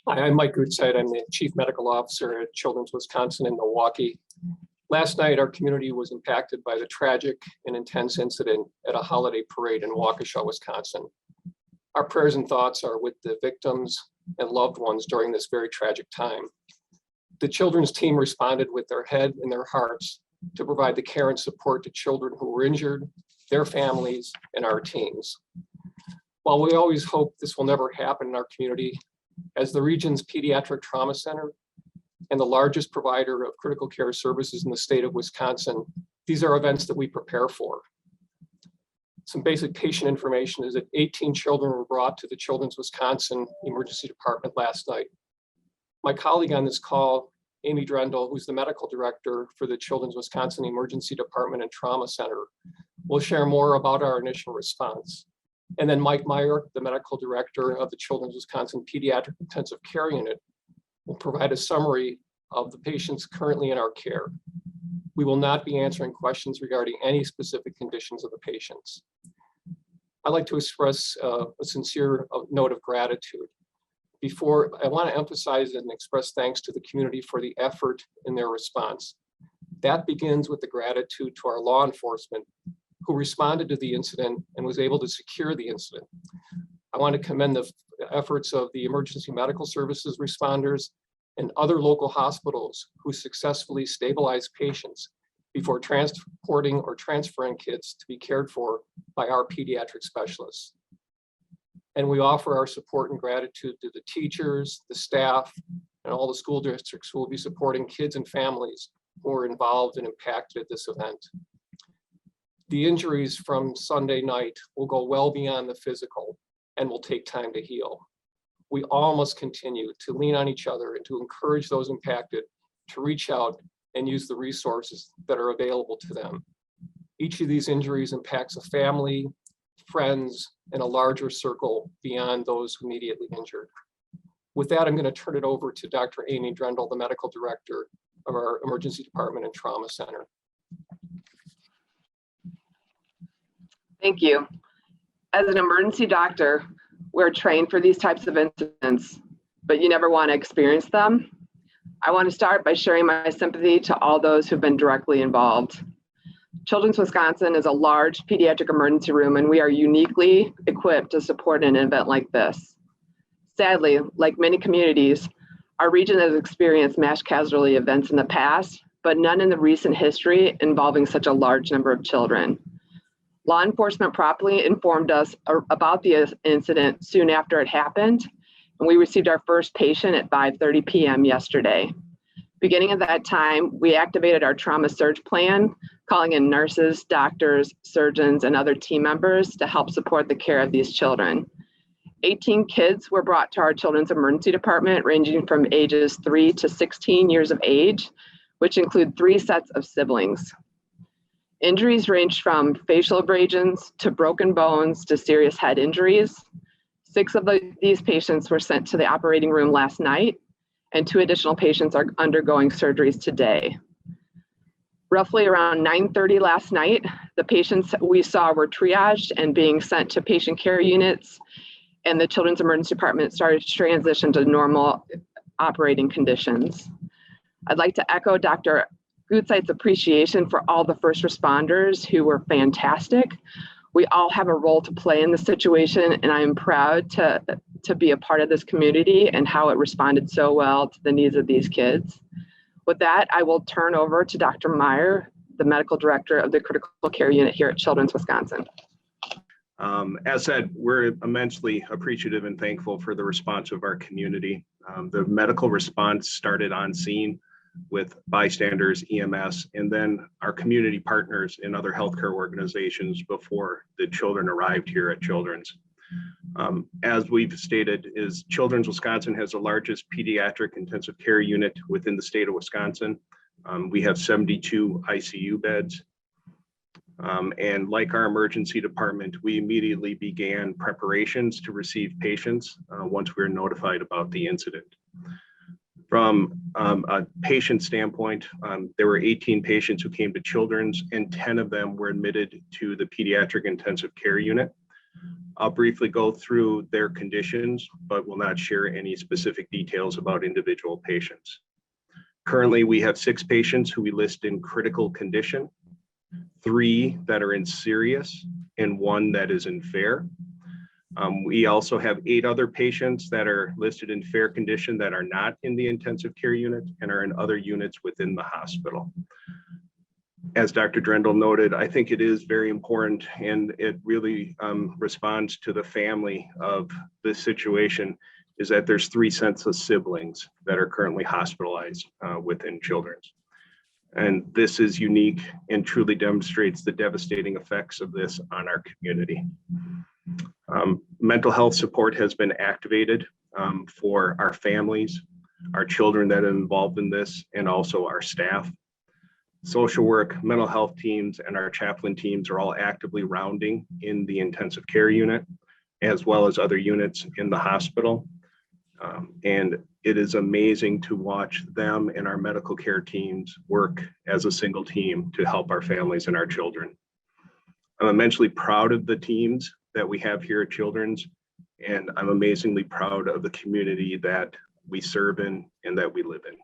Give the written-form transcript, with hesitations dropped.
Hi, I'm Mike Goodside. I'm the Chief Medical Officer at Children's Wisconsin in Milwaukee. Last night, our community was impacted by the tragic and intense incident at a holiday parade in Waukesha, Wisconsin. Our prayers and thoughts are with the victims and loved ones during this very tragic time. The children's team responded with their head and their hearts to provide the care and support to children who were injured, their families, and our teams. While we always hope this will never happen in our community, as the region's pediatric trauma center and the largest provider of critical care services in the state of Wisconsin, these are events that we prepare for. Some basic patient information is that 18 children were brought to the Children's Wisconsin Emergency Department last night. My colleague on this call, Amy Drendel, who's the medical director for the Children's Wisconsin Emergency Department and Trauma Center, will share more about our initial response. And then Mike Meyer, the medical director of the Children's Wisconsin Pediatric Intensive Care Unit, will provide a summary of the patients currently in our care. We will not be answering questions regarding any specific conditions of the patients. I'd like to express a sincere note of gratitude. Before, I want to emphasize and express thanks to the community for the effort in their response. That begins with the gratitude to our law enforcement who responded to the incident and was able to secure the incident. I want to commend the efforts of the emergency medical services responders and other local hospitals who successfully stabilized patients before transporting or transferring kids to be cared for by our pediatric specialists. And we offer our support and gratitude to the teachers, the staff, and all the school districts who will be supporting kids and families who are involved and impacted at this event. The injuries from Sunday night will go well beyond the physical and will take time to heal. We all must continue to lean on each other and to encourage those impacted to reach out and use the resources that are available to them. Each of these injuries impacts a family, friends, and a larger circle beyond those immediately injured. With that, I'm going to turn it over to Dr. Amy Drendel, the medical director of our Emergency Department and Trauma Center. Thank you. As an emergency doctor, we're trained for these types of incidents, but you never want to experience them. I want to start by sharing my sympathy to all those who've been directly involved. Children's Wisconsin is a large pediatric emergency room, and we are uniquely equipped to support an event like this. Sadly, like many communities, our region has experienced mass casualty events in the past, but none in the recent history involving such a large number of children. Law enforcement promptly informed us about the incident soon after it happened, and we received our first patient at 5:30 p.m. yesterday. Beginning at that time, we activated our trauma surge plan, calling in nurses, doctors, surgeons, and other team members to help support the care of these children. 18 kids were brought to our children's emergency department, ranging from ages 3 to 16 years of age, which include 3 sets of siblings. Injuries ranged from facial abrasions to broken bones to serious head injuries. 6 of these patients were sent to the operating room last night, and 2 additional patients are undergoing surgeries today. Roughly around 9:30 last night, the patients we saw were triaged and being sent to patient care units, and the Children's Emergency Department started to transition to normal operating conditions. I'd like to echo Dr. Goodside's appreciation for all the first responders who were fantastic. We all have a role to play in this situation, and I am proud to be a part of this community and how it responded so well to the needs of these kids. With that, I will turn over to Dr. Meyer, the medical director of the critical care unit here at Children's Wisconsin. As said, we're immensely appreciative and thankful for the response of our community. The medical response started on scene with bystanders, EMS, and then our community partners and other healthcare organizations before the children arrived here at Children's. As we've stated, Children's Wisconsin has the largest pediatric intensive care unit within the state of Wisconsin. We have 72 ICU beds. And like our emergency department, we immediately began preparations to receive patients once we were notified about the incident. From a patient standpoint, there were 18 patients who came to Children's, and 10 of them were admitted to the pediatric intensive care unit. I'll briefly go through their conditions, but will not share any specific details about individual patients. Currently, we have 6 patients who we list in critical condition, 3 that are in serious, and 1 that is in fair. We also have 8 other patients that are listed in fair condition that are not in the intensive care unit and are in other units within the hospital. As Dr. Drendel noted, I think it is very important, and it really responds to the family of this situation, is that there's 3 sets of siblings that are currently hospitalized within Children's. And this is unique and truly demonstrates the devastating effects of this on our community. Mental health support has been activated for our families, our children that are involved in this, and also our staff. Social work, mental health teams, and our chaplain teams are all actively rounding in the intensive care unit, as well as other units in the hospital. And it is amazing to watch them and our medical care teams work as a single team to help our families and our children. I'm immensely proud of the teams that we have here at Children's, and I'm amazingly proud of the community that we serve in and that we live in.